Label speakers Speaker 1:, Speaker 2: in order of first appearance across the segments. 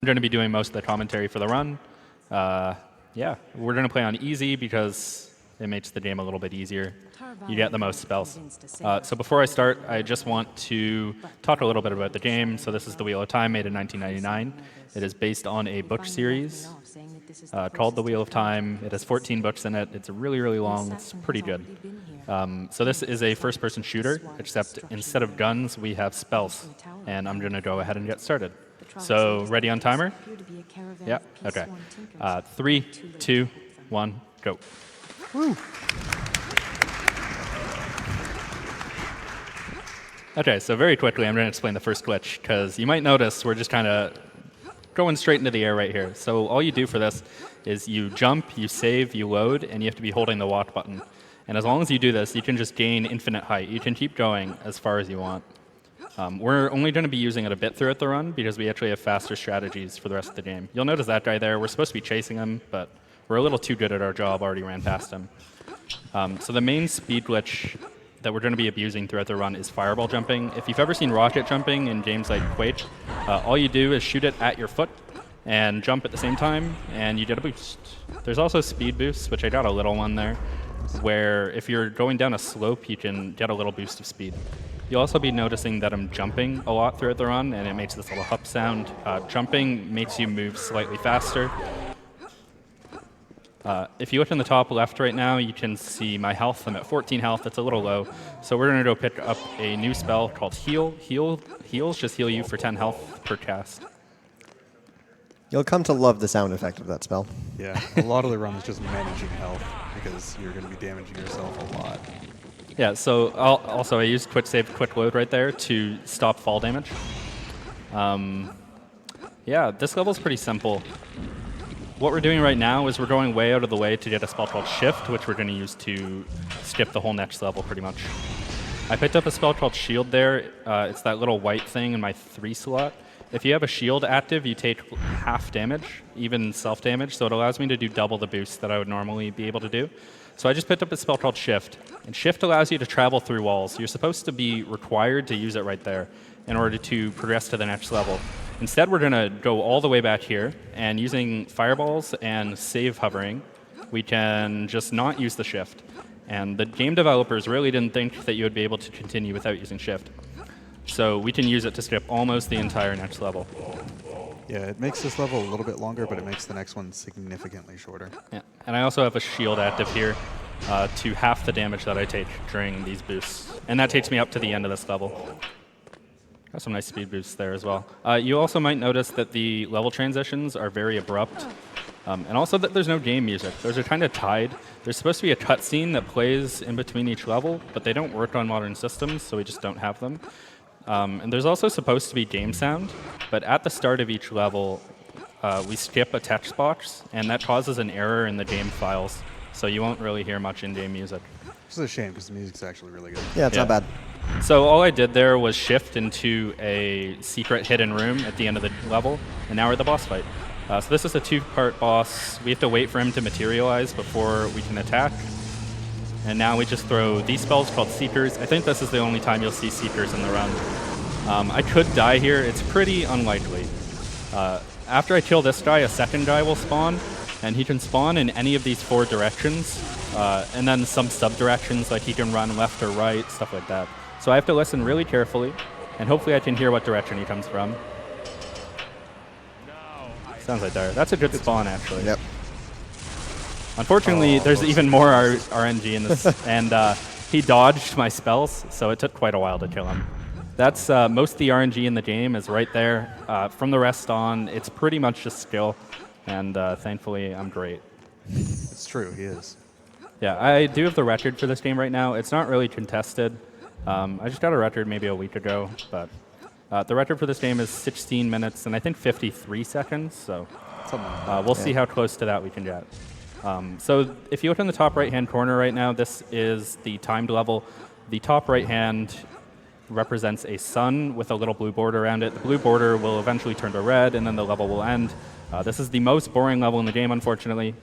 Speaker 1: I'm going to be doing most of the commentary for the run. Yeah, we're going to play on easy because it makes the game a little bit easier. You get the most spells. So before I start, I just want to talk a little bit about the game. So this is The Wheel of Time, made in 1999. It is based on a book series called The Wheel of Time. It has 14 books in it. It's really, really long. It's pretty good. So this is a first-person shooter, except instead of guns, we have spells. And I'm going to go ahead and get started. So ready on timer? Yeah, okay. 3, 2, 1, go.
Speaker 2: Woo.
Speaker 1: Okay, so very quickly, I'm going to explain the first glitch, because you might notice we're just kind of going straight into the air right here. So all you do for this is you jump, you save, you load, and you have to be holding the walk button. And as long as you do this, you can just gain infinite height. You can keep going as far as you want. We're only going to be using it a bit throughout the run, because we actually have faster strategies for the rest of the game. You'll notice that guy there. We're supposed to be chasing him, but we're a little too good at our job, already ran past him. So the main speed glitch that we're going to be abusing throughout the run is fireball jumping. If you've ever seen rocket jumping in games like Quake, all you do is shoot it at your foot and jump at the same time, and you get a boost. There's also speed boosts, which I got a little one there, where if you're going down a slope, you can get a little boost of speed. You'll also be noticing that I'm jumping a lot throughout the run, and it makes this little hup sound. Jumping makes you move slightly faster. If you look in the top left right now, you can see my health. I'm at 14 health. It's a little low. So we're going to go pick up a new spell called Heal. Heals just heal you for 10 health per cast.
Speaker 2: You'll come to love the sound effect of that spell.
Speaker 3: Yeah, a lot of the run is just managing health, because you're going to be damaging yourself a lot.
Speaker 1: Yeah, so also I used quick save, quick load right there to stop fall damage. Yeah, this level's pretty simple. What we're doing right now is we're going way out of the way to get a spell called Shift, which we're going to use to skip the whole next level pretty much. I picked up a spell called Shield there. It's that little white thing in my 3 slot. If you have a shield active, you take half damage, even self-damage, so it allows me to do double the boost that I would normally be able to do. So I just picked up a spell called Shift, and Shift allows you to travel through walls. You're supposed to be required to use it right there in order to progress to the next level. Instead, we're going to go all the way back here, and using fireballs and save hovering, we can just not use the Shift. And the game developers really didn't think that you would be able to continue without using Shift. So we can use it to skip almost the entire next level.
Speaker 3: Yeah, it makes this level a little bit longer, but it makes the next one significantly shorter.
Speaker 1: Yeah, and I also have a shield active here to half the damage that I take during these boosts. And that takes me up to the end of this level. Got some nice speed boosts there as well. You also might notice that the level transitions are very abrupt. And also that there's no game music. Those are kind of tied. There's supposed to be a cutscene that plays in between each level, but they don't work on modern systems, so we just don't have them. And there's also supposed to be game sound, but at the start of each level, we skip a text box, and that causes an error in the game files, so you won't really hear much in-game music.
Speaker 3: Which is a shame, because the music's actually really good.
Speaker 2: Yeah, it's not bad.
Speaker 1: So all I did there was shift into a secret hidden room at the end of the level, and now we're at the boss fight. So this is a 2-part boss. We have to wait for him to materialize before we can attack. And now we just throw these spells called Seekers. I think this is the only time you'll see Seekers in the run. I could die here. It's pretty unlikely. After I kill this guy, a second guy will spawn, and he can spawn in any of these 4 directions, and then some sub-directions, like he can run left or right, stuff like that. So I have to listen really carefully, and hopefully I can hear what direction he comes from. Sounds like there. That's a good spawn, actually.
Speaker 2: Yep.
Speaker 1: Unfortunately, there's even more RNG in this, and he dodged my spells, so it took quite a while to kill him. That's most of the RNG in the game is right there. From the rest on, it's pretty much just skill, and thankfully, I'm great.
Speaker 3: It's true, he is.
Speaker 1: Yeah, I do have the record for this game right now. It's not really contested. I just got a record maybe a week ago, but the record for this game is 16 minutes and I think 53 seconds, so we'll see how close to that we can get. So if you look in the top right-hand corner right now, this is the timed level. The top right-hand represents a sun with a little blue border around it. The blue border will eventually turn to red, and then the level will end. This is the most boring level in the game, unfortunately.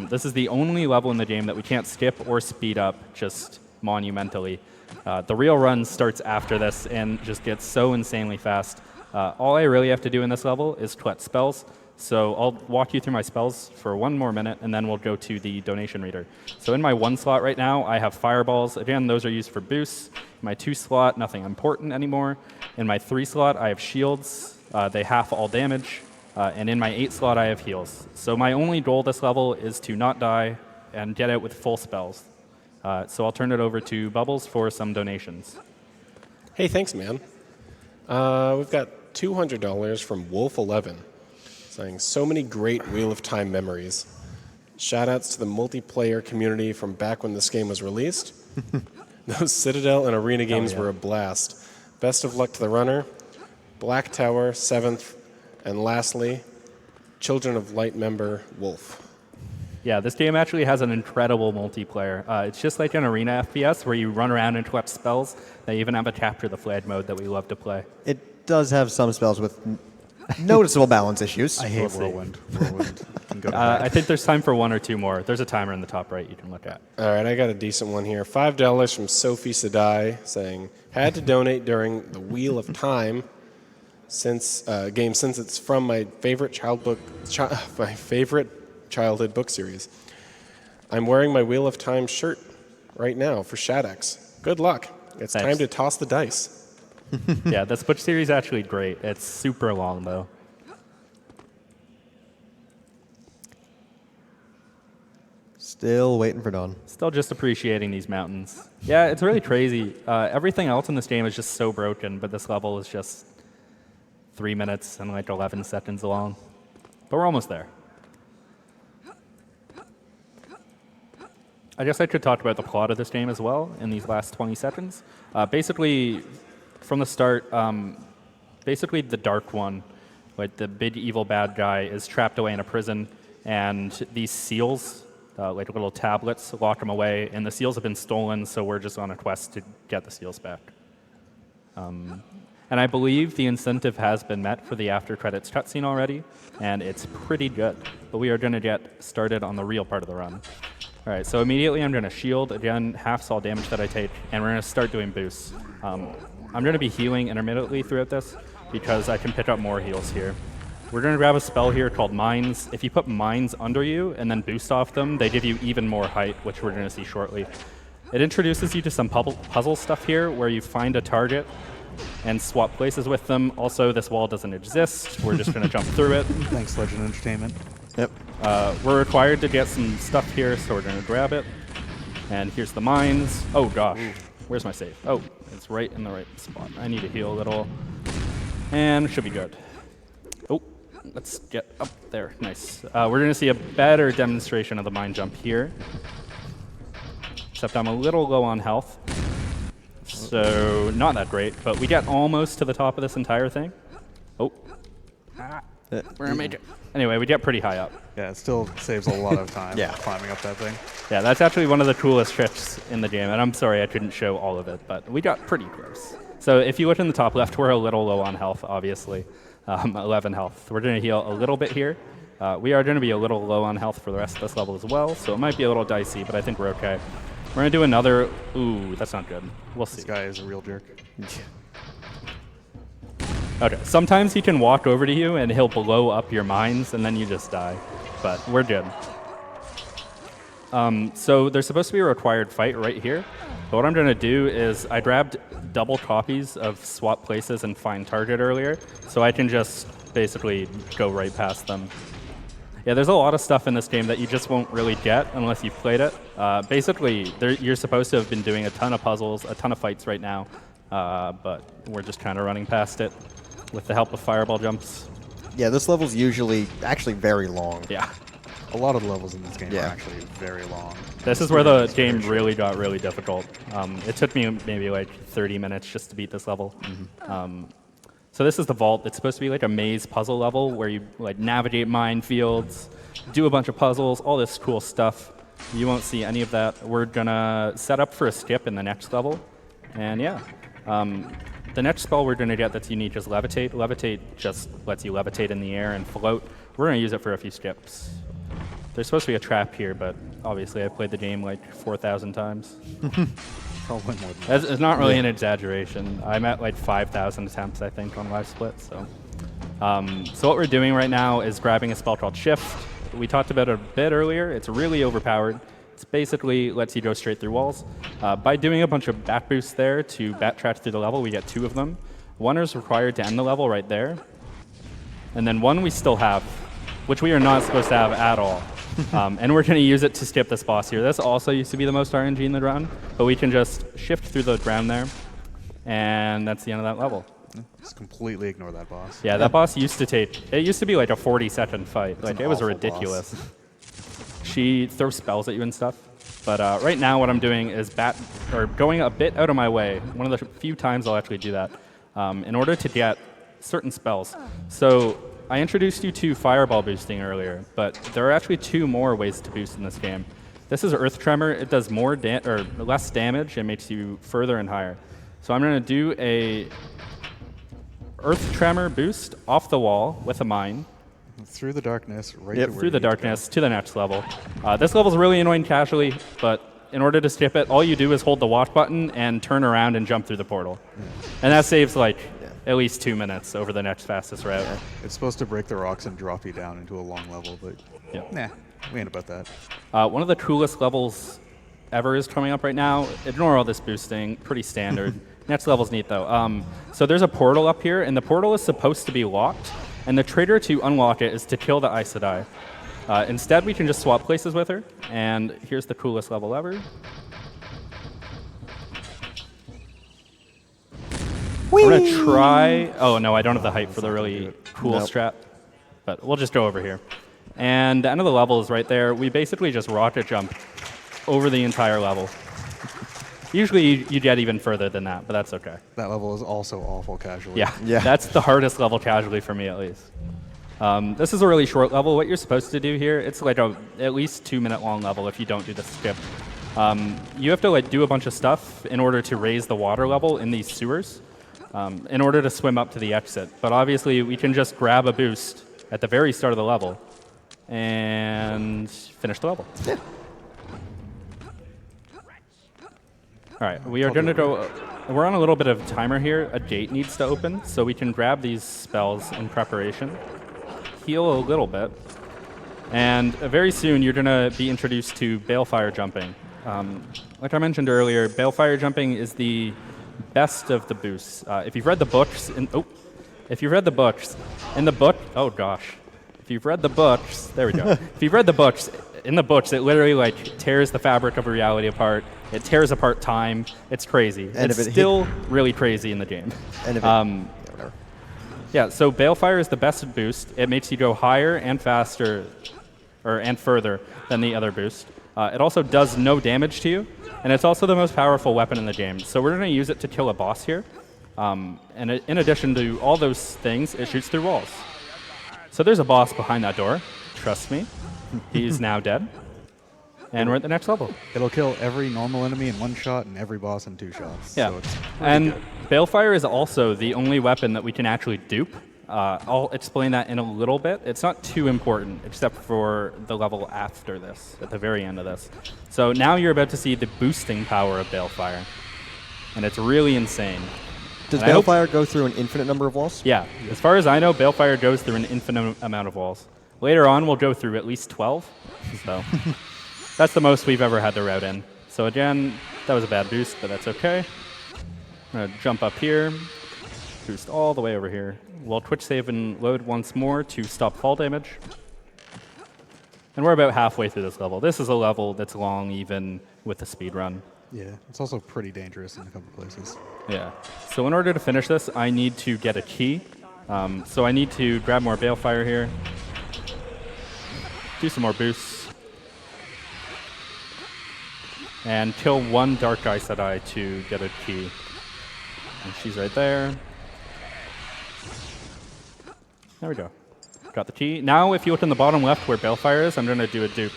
Speaker 1: This is the only level in the game that we can't skip or speed up just monumentally. The real run starts after this and just gets so insanely fast. All I really have to do in this level is collect spells. So I'll walk you through my spells for 1 more minute, and then we'll go to the donation reader. So in my 1 slot right now, I have fireballs. Again, those are used for boosts. In my 2 slot, nothing important anymore. In my 3 slot, I have shields. They half all damage. And in my 8 slot, I have heals. So my only goal this level is to not die and get out with full spells. So I'll turn it over to Bubbles for some donations.
Speaker 4: Hey, thanks, man. We've got $200 from Wolf11, saying, so many great Wheel of Time memories. Shoutouts to the multiplayer community from back when this game was released. Those Citadel and Arena games were a blast. Best of luck to the runner. Black Tower, 7th, and lastly, Children of Light member Wolf.
Speaker 1: Yeah, this game actually has an incredible multiplayer. It's just like an arena FPS where you run around and collect spells. They even have a Capture the Flag mode that we love to play.
Speaker 2: It does have some spells with noticeable balance issues.
Speaker 3: I hate
Speaker 1: We'll see.
Speaker 3: Whirlwind. Whirlwind can go to
Speaker 1: I think there's time for 1 or 2 more. There's a timer in the top right you can look at.
Speaker 4: All right, I got a decent one here. $5 from Sophie Sadai, saying, had to donate during the Wheel of Time since it's from my favorite childhood book series. I'm wearing my Wheel of Time shirt right now for Shadex. Good luck. It's
Speaker 1: Thanks.
Speaker 4: time to toss the dice.
Speaker 1: Yeah, this book series is actually great. It's super long, though.
Speaker 2: Still waiting for dawn.
Speaker 1: Still just appreciating these mountains. Yeah, it's really crazy. Everything else in this game is just so broken, but this level is just 3 minutes and like 11 seconds long. But we're almost there. I guess I could talk about the plot of this game as well in these last 20 seconds. Basically, from the start, basically the Dark One, like the big evil bad guy, is trapped away in a prison, and these seals, like little tablets, lock him away, and the seals have been stolen, so we're just on a quest to get the seals back. And I believe the incentive has been met for the after credits cutscene already, and it's pretty good. But we are going to get started on the real part of the run. All right, so immediately I'm going to shield, again, halves all damage that I take, and we're going to start doing boosts. I'm going to be healing intermittently throughout this because I can pick up more heals here. We're going to grab a spell here called Mines. If you put Mines under you and then boost off them, they give you even more height, which we're going to see shortly. It introduces you to some puzzle stuff here where you find a target and swap places with them. Also, this wall doesn't exist. We're just going to jump through it.
Speaker 3: Thanks, Legend Entertainment.
Speaker 2: Yep.
Speaker 1: We're required to get some stuff here, so we're going to grab it. And here's the mines. Oh, gosh. Where's my save? Oh, it's right in the right spot. I need to heal a little. And should be good. Oh, let's get up there. Nice. We're going to see a better demonstration of the mine jump here. Except I'm a little low on health. So, not that great, but we get almost to the top of this entire thing. Oh. We're gonna make it. Anyway, we get pretty high up.
Speaker 3: Yeah, it still saves a lot of time
Speaker 2: Yeah.
Speaker 3: climbing up that thing.
Speaker 1: Yeah, that's actually one of the coolest tricks in the game, and I'm sorry I couldn't show all of it, but we got pretty close. So if you look in the top left, we're a little low on health, obviously. 11 health. We're going to heal a little bit here. We are going to be a little low on health for the rest of this level as well, so it might be a little dicey, but I think we're okay. We're going to do another... Ooh, that's not good. We'll see.
Speaker 3: This guy is a real jerk.
Speaker 1: Okay, sometimes he can walk over to you and he'll blow up your mines and then you just die. But we're good. So there's supposed to be a required fight right here. But what I'm going to do is I grabbed double copies of swap places and find target earlier, so I can just basically go right past them. Yeah, there's a lot of stuff in this game that you just won't really get unless you've played it. Basically, you're supposed to have been doing a ton of puzzles, a ton of fights right now, but we're just kind of running past it with the help of fireball jumps.
Speaker 2: Yeah, this level's usually actually very long.
Speaker 1: Yeah.
Speaker 3: A lot of the levels in this game
Speaker 2: Yeah.
Speaker 3: are actually very long.
Speaker 1: This is where the game really got really difficult. It took me maybe like 30 minutes just to beat this level. So this is the vault. It's supposed to be like a maze puzzle level where you like navigate minefields, do a bunch of puzzles, all this cool stuff. You won't see any of that. We're gonna set up for a skip in the next level. And yeah, the next spell we're gonna get that's unique is Levitate. Levitate just lets you levitate in the air and float. We're gonna use it for a few skips. There's supposed to be a trap here, but obviously I played the game like 4,000 times.
Speaker 3: Probably more than that.
Speaker 1: It's not really an exaggeration. I'm at like 5,000 attempts, I think, on Live Split. So what we're doing right now is grabbing a spell called Shift. We talked about it a bit earlier. It's really overpowered. It basically lets you go straight through walls. By doing a bunch of back boosts there to backtrack through the level, we get 2 of them. One is required to end the level right there. And then one we still have, which we are not supposed to have at all. And we're going to use it to skip this boss here. This also used to be the most RNG in the run, but we can just shift through the ground there, and that's the end of that level.
Speaker 3: Just completely ignore that boss.
Speaker 1: Yeah, that boss used to be like a 40-second fight. Like,
Speaker 3: an
Speaker 1: it was
Speaker 3: awful
Speaker 1: ridiculous. She throws spells at you and stuff. But right now what I'm doing is going a bit out of my way, one of the few times I'll actually do that, in order to get certain spells. So I introduced you to fireball boosting earlier, but there are actually 2 more ways to boost in this game. This is Earth Tremor. It does less damage and makes you further and higher. So I'm going to do a Earth Tremor boost off the wall with a mine.
Speaker 3: Through the darkness, right
Speaker 1: Yep,
Speaker 3: to where
Speaker 1: through
Speaker 3: you
Speaker 1: the
Speaker 3: need to go.
Speaker 1: darkness to the next level. This level's really annoying casually, but in order to skip it, all you do is hold the watch button and turn around and jump through the portal. And that saves like at least 2 minutes over the next fastest route.
Speaker 3: It's supposed to break the rocks and drop you down into a long level, but
Speaker 1: Yep.
Speaker 3: nah, we ain't about that.
Speaker 1: One of the coolest levels ever is coming up right now. Ignore all this boosting, pretty standard. Next level's neat though. So there's a portal up here, and the portal is supposed to be locked, and the trigger to unlock it is to kill the Aes Sedai. Instead, we can just swap places with her, and here's the coolest level ever. We're gonna try. Oh no, I don't have the height for the really cool
Speaker 2: Nope.
Speaker 1: strat, but we'll just go over here. And the end of the level is right there. We basically just rocket jump over the entire level. Usually you get even further than that, but that's okay.
Speaker 3: That level is also awful casually.
Speaker 1: Yeah,
Speaker 2: Yeah.
Speaker 1: that's the hardest level casually for me at least. This is a really short level. What you're supposed to do here, it's like a at least 2-minute long level if you don't do the skip. You have to like do a bunch of stuff in order to raise the water level in these sewers, in order to swim up to the exit. But obviously we can just grab a boost at the very start of the level and finish the level.
Speaker 2: Yeah.
Speaker 1: All right, we are going to go. We're on a little bit of timer here. A gate needs to open, so we can grab these spells in preparation, heal a little bit, and very soon you're going to be introduced to Balefire jumping. Like I mentioned earlier, Balefire jumping is the best of the boosts. If you've read the books, if you've read the books, in the book, oh gosh, if you've read the books, there we go. If you've read the books, in the books, it literally like tears the fabric of reality apart. It tears apart time. It's crazy.
Speaker 2: And
Speaker 1: it's
Speaker 2: if it
Speaker 1: still really crazy in the game.
Speaker 2: And if
Speaker 1: Um,
Speaker 2: yeah, whatever.
Speaker 1: Yeah, so Balefire is the best boost. It makes you go higher and faster, and further than the other boost. It also does no damage to you, and it's also the most powerful weapon in the game. So we're going to use it to kill a boss here. And in addition to all those things, it shoots through walls. So there's a boss behind that door. Trust me. He's now dead. And we're at the next level.
Speaker 3: It'll kill every normal enemy in 1 shot and every boss in 2 shots.
Speaker 1: Yeah.
Speaker 3: So it's pretty
Speaker 1: And
Speaker 3: good.
Speaker 1: Balefire is also the only weapon that we can actually dupe. I'll explain that in a little bit. It's not too important, except for the level after this, at the very end of this. So now you're about to see the boosting power of Balefire. And it's really insane.
Speaker 2: Does
Speaker 1: and I hope-
Speaker 2: Balefire go through an infinite number of walls?
Speaker 1: Yeah, as far as I know, Balefire goes through an infinite amount of walls. Later on, we'll go through at least 12. So that's the most we've ever had to route in. So again, that was a bad boost, but that's okay. I'm going to jump up here, boost all the way over here. We'll Twitch save and load once more to stop fall damage. And we're about halfway through this level. This is a level that's long even with the speed run.
Speaker 3: Yeah, it's also pretty dangerous in a couple places.
Speaker 1: Yeah. So in order to finish this, I need to get a key. So I need to grab more Balefire here. Do some more boosts. And kill one Dark Aes Sedai to get a key. And she's right there. There we go. Got the key. Now if you look in the bottom left where Balefire is, I'm going to do a dupe.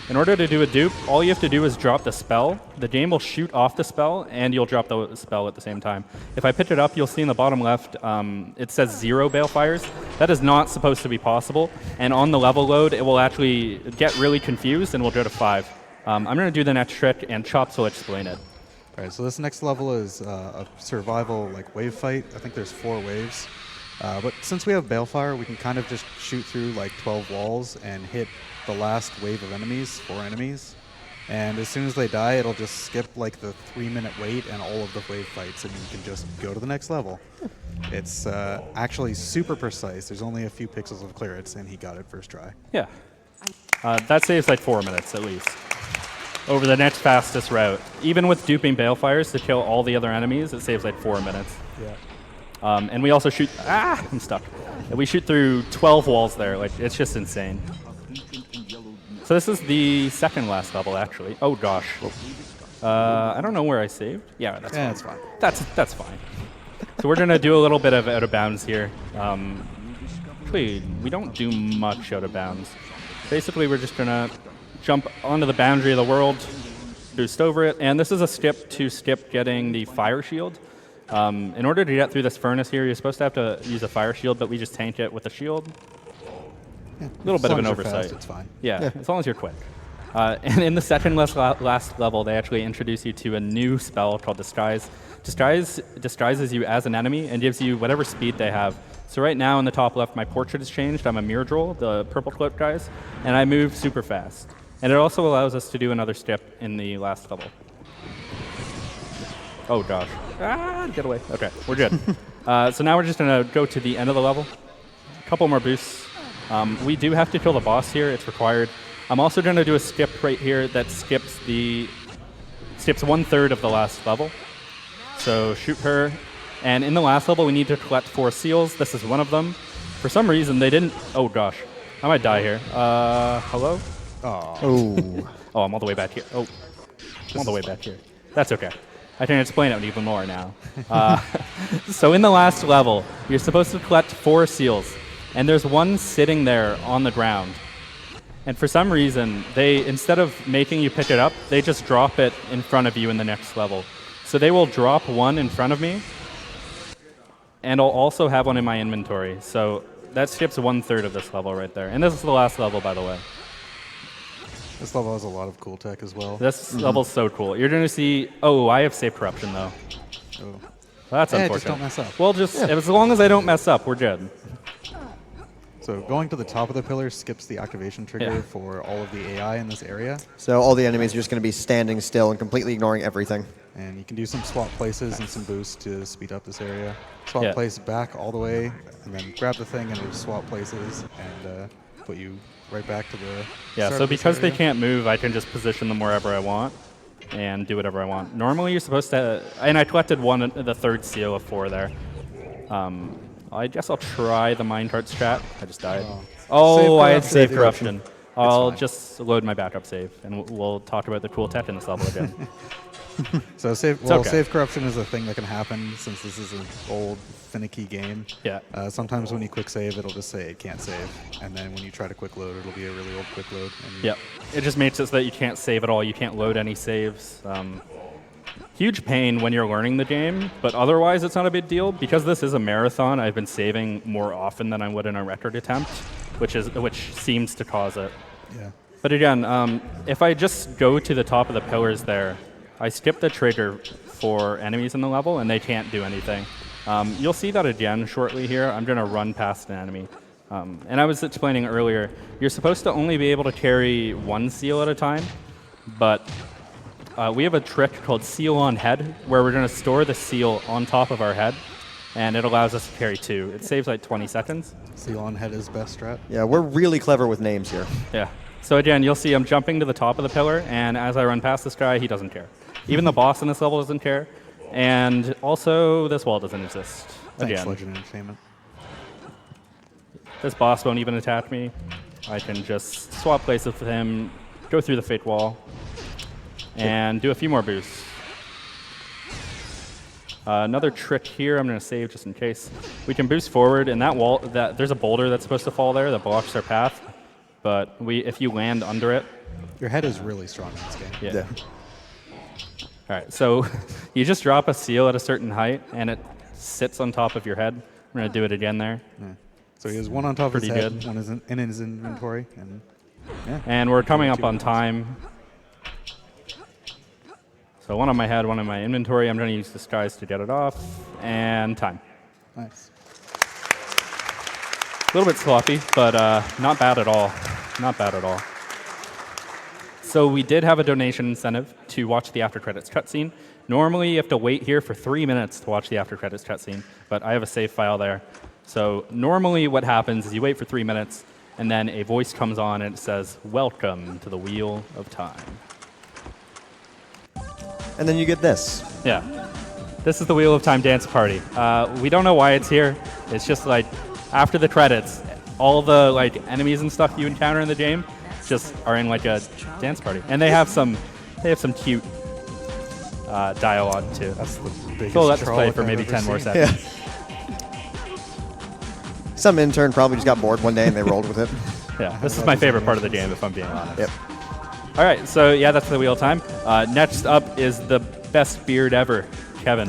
Speaker 1: In order to do a dupe, all you have to do is drop the spell. The game will shoot off the spell, and you'll drop the spell at the same time. If I pitch it up, you'll see in the bottom left, it says 0 Balefires. That is not supposed to be possible. And on the level load, it will actually get really confused, and we'll go to 5. I'm going to do the next trick, and Chops will explain it.
Speaker 3: All right, so this next level is a survival like wave fight. I think there's 4 waves. But since we have Balefire, we can kind of just shoot through like 12 walls and hit the last wave of enemies, 4 enemies. And as soon as they die, it'll just skip like the 3-minute wait and all of the wave fights, and you can just go to the next level. It's actually super precise. There's only a few pixels of clearance, and he got it first try.
Speaker 1: Yeah. That saves like 4 minutes at least. Over the next fastest route. Even with duping Balefires to kill all the other enemies, it saves like 4 minutes.
Speaker 3: Yeah.
Speaker 1: And we also shoot. I'm stuck. And we shoot through 12 walls there. Like it's just insane. So this is the second last level, actually. Oh gosh. I don't know where I saved. Yeah, that's fine.
Speaker 3: That's fine.
Speaker 1: That's fine. So we're gonna do a little bit of out of bounds here. Actually, we don't do much out of bounds. Basically, we're just gonna jump onto the boundary of the world, boost over it, and this is a skip to skip getting the fire shield. In order to get through this furnace here, you're supposed to have to use a fire shield, but we just tank it with a shield.
Speaker 3: Yeah.
Speaker 1: A little bit of an
Speaker 3: As long as you're
Speaker 1: oversight.
Speaker 3: fast, it's fine.
Speaker 1: Yeah, as long as you're quick. And in the second last level, they actually introduce you to a new spell called Disguise. Disguise disguises you as an enemy and gives you whatever speed they have. So right now in the top left, my portrait has changed. I'm a Myrddraal, the purple cloak guys, and I move super fast. And it also allows us to do another step in the last level. Oh gosh. Get away. Okay, we're good. So now we're just gonna go to the end of the level. A couple more boosts. We do have to kill the boss here, it's required. I'm also gonna do a skip right here that skips 1/3 of the last level. So shoot her. And in the last level, we need to collect 4 seals. This is one of them. For some reason, they didn't. Oh gosh, I might die here. Hello?
Speaker 2: Oh.
Speaker 1: Oh, I'm all the way back here. Oh, I'm all the way back here. That's okay. I can explain it even more now. So in the last level, you're supposed to collect 4 seals, and there's one sitting there on the ground. And for some reason, they instead of making you pick it up, they just drop it in front of you in the next level. So they will drop one in front of me, and I'll also have one in my inventory. So that skips 1/3 of this level right there. And this is the last level, by the way.
Speaker 3: This level has a lot of cool tech as well.
Speaker 1: This level's so cool. You're going to see... Oh, I have save corruption, though.
Speaker 3: Oh.
Speaker 1: Well, that's
Speaker 3: Yeah,
Speaker 1: unfortunate.
Speaker 3: just don't mess up.
Speaker 1: Well, just as long as I don't mess up, we're good.
Speaker 3: So going to the top of the pillar skips the activation trigger
Speaker 1: Yeah.
Speaker 3: for all of the AI in this area.
Speaker 2: So all the enemies are just going to be standing still and completely ignoring everything.
Speaker 3: And you can do some swap places and some boosts to speed up this area. Swap
Speaker 1: Yeah.
Speaker 3: place back all the way, and then grab the thing and just swap places and put you right back to the
Speaker 1: Yeah,
Speaker 3: start
Speaker 1: so
Speaker 3: of this
Speaker 1: because they
Speaker 3: area.
Speaker 1: can't move, I can just position them wherever I want and do whatever I want. Normally, you're supposed to... And I collected the 3rd seal of 4 there. I guess I'll try the minecart strat. I just died. Oh, I had save corruption. I'll
Speaker 3: fine.
Speaker 1: just load my backup save, and we'll talk about the cool tech in this level again.
Speaker 3: So save
Speaker 1: okay.
Speaker 3: save corruption is a thing that can happen since this is an old finicky game.
Speaker 1: Yeah.
Speaker 3: Sometimes when you quick save, it'll just say it can't save, and then when you try to quick load, it'll be a really old quick load. And
Speaker 1: Yep. It just makes it so that you can't save at all. You can't load any saves. Huge pain when you're learning the game, but otherwise it's not a big deal. Because this is a marathon, I've been saving more often than I would in a record attempt, which seems to cause it.
Speaker 3: Yeah.
Speaker 1: But again, if I just go to the top of the pillars there, I skip the trigger for enemies in the level, and they can't do anything. You'll see that again shortly here. I'm going to run past an enemy. And I was explaining earlier, you're supposed to only be able to carry 1 seal at a time, but we have a trick called Seal on Head, where we're going to store the seal on top of our head, and it allows us to carry 2. It saves like 20 seconds.
Speaker 3: Seal on head is best strat.
Speaker 2: Yeah, we're really clever with names here.
Speaker 1: Yeah. So again, you'll see I'm jumping to the top of the pillar, and as I run past this guy, he doesn't care. Even the boss in this level doesn't care, and also this wall doesn't exist.
Speaker 3: Thanks,
Speaker 1: Again,
Speaker 3: Legend Entertainment.
Speaker 1: this boss won't even attack me. I can just swap places with him, go through the fake wall, and do a few more boosts. Another trick here, I'm going to save just in case. We can boost forward, and that wall, there's a boulder that's supposed to fall there that blocks our path, but if you land under it,
Speaker 3: Your head is really strong in this game.
Speaker 1: yeah. All right, so you just drop a seal at a certain height, and it sits on top of your head. I'm going to do it again there.
Speaker 3: Yeah. So he has one on top of his
Speaker 1: Pretty
Speaker 3: head,
Speaker 1: good.
Speaker 3: one is in his inventory, and yeah.
Speaker 1: And we're coming up
Speaker 3: Two
Speaker 1: on
Speaker 3: ones.
Speaker 1: time. So one on my head, one in my inventory. I'm going to use Disguise to get it off. And time.
Speaker 3: Nice.
Speaker 1: A little bit sloppy, but not bad at all. Not bad at all. So we did have a donation incentive to watch the after credits cutscene. Normally you have to wait here for 3 minutes to watch the after credits cutscene, but I have a save file there. So normally what happens is you wait for 3 minutes, and then a voice comes on and it says, "Welcome to the Wheel of Time."
Speaker 2: And then you get this.
Speaker 1: Yeah. This is the Wheel of Time dance party. We don't know why it's here. It's just like after the credits, all the like enemies and stuff you encounter in the game just are in like a dance party, and they have some cute dialogue too.
Speaker 3: That's the biggest
Speaker 1: So we'll let this play
Speaker 3: Trolloc
Speaker 1: for
Speaker 3: I've
Speaker 1: maybe
Speaker 3: ever
Speaker 1: 10 more
Speaker 3: seen.
Speaker 1: seconds.
Speaker 2: Some intern probably just got bored one day and they rolled with it.
Speaker 1: Yeah, this is my favorite part of the game, if I'm being honest.
Speaker 2: Yep.
Speaker 1: All right, so yeah, that's the Wheel of Time. Next up is the best beard ever, Kevin.